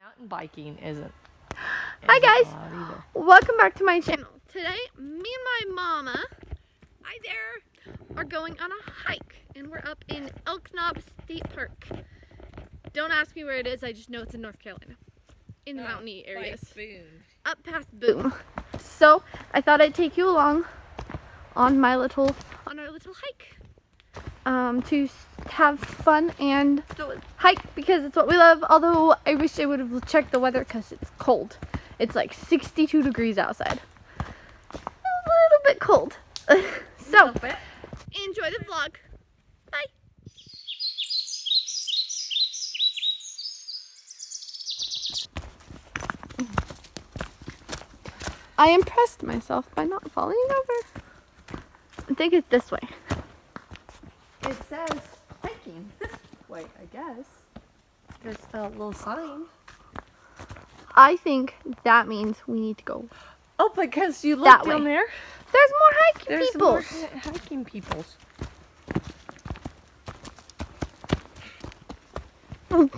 Mountain biking isn't Hi guys, allowed either. welcome back to my channel. Today, me and my mama, hi there, are going on a hike, and we're up in Elk Knob State Park. Don't ask me where it is, I just know it's in North Carolina, in the mountainy areas. Boone. Up past Boone. So, I thought I'd take you along on our little hike. To have fun and hike because it's what we love. Although I wish I would have checked the weather because it's cold. It's like 62 degrees outside. A little bit cold. So, enjoy the vlog. Bye. I impressed myself by not falling over. I think it's this way. It says hiking this way, I guess. There's a little sign. I think that means we need to go. Oh, because you look That down way. there. There's more hiking There's people. more hiking peoples. Oh.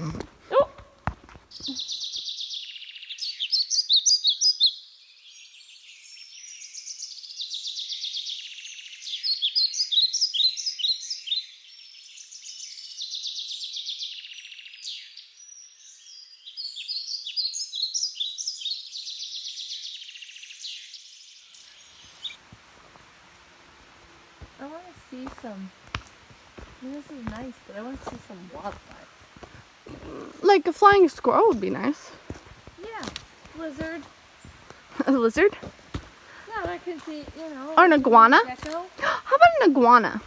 I want to see some. This is nice, but I want to see some wildlife. Like a flying squirrel would be nice. Yeah, lizard. A lizard? Yeah, I could see, Or an iguana? Gecko. How about an iguana?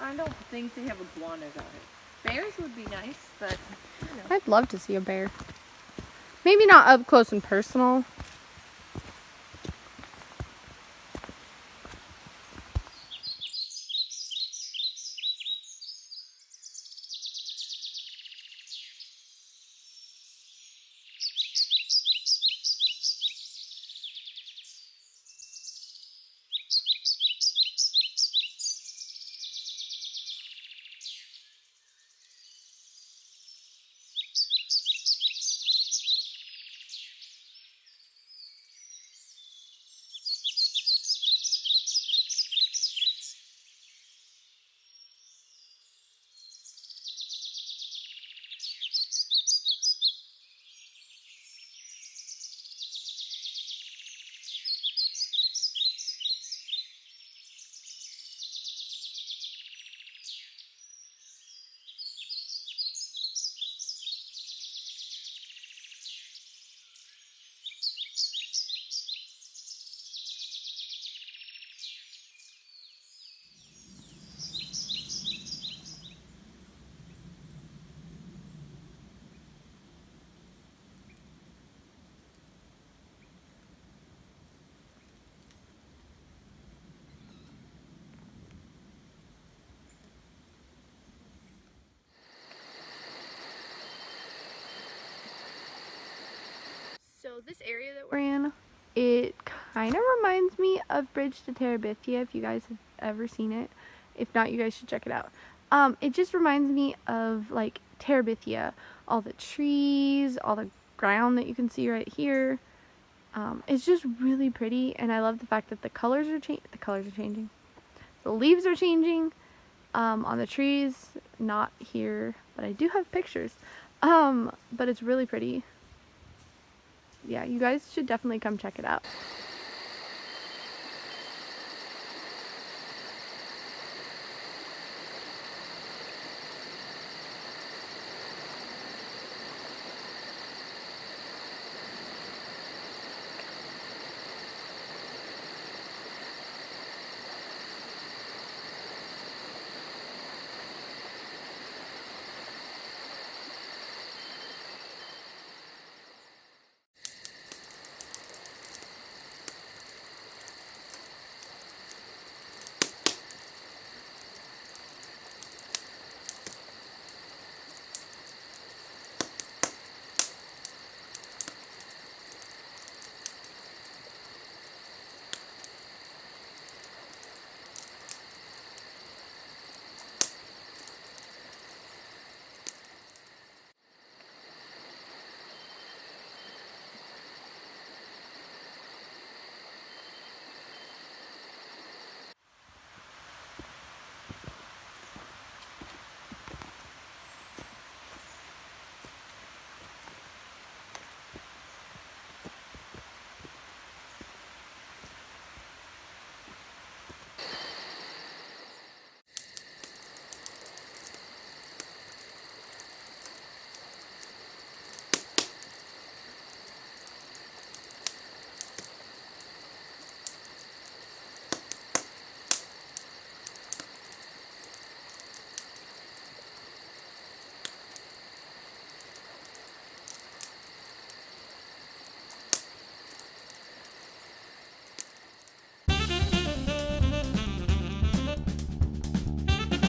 I don't think they have iguanas on it. Bears would be nice, but I'd love to see a bear. Maybe not up close and personal. So this area that we're in, it kind of reminds me of Bridge to Terabithia, if you guys have ever seen it. If not, you guys should check it out. It just reminds me of like Terabithia, all the trees, all the ground that you can see right here. It's just really pretty, and I love the fact that the colors are changing. The leaves are changing on the trees, not here, but I do have pictures. But it's really pretty. Yeah, you guys should definitely come check it out.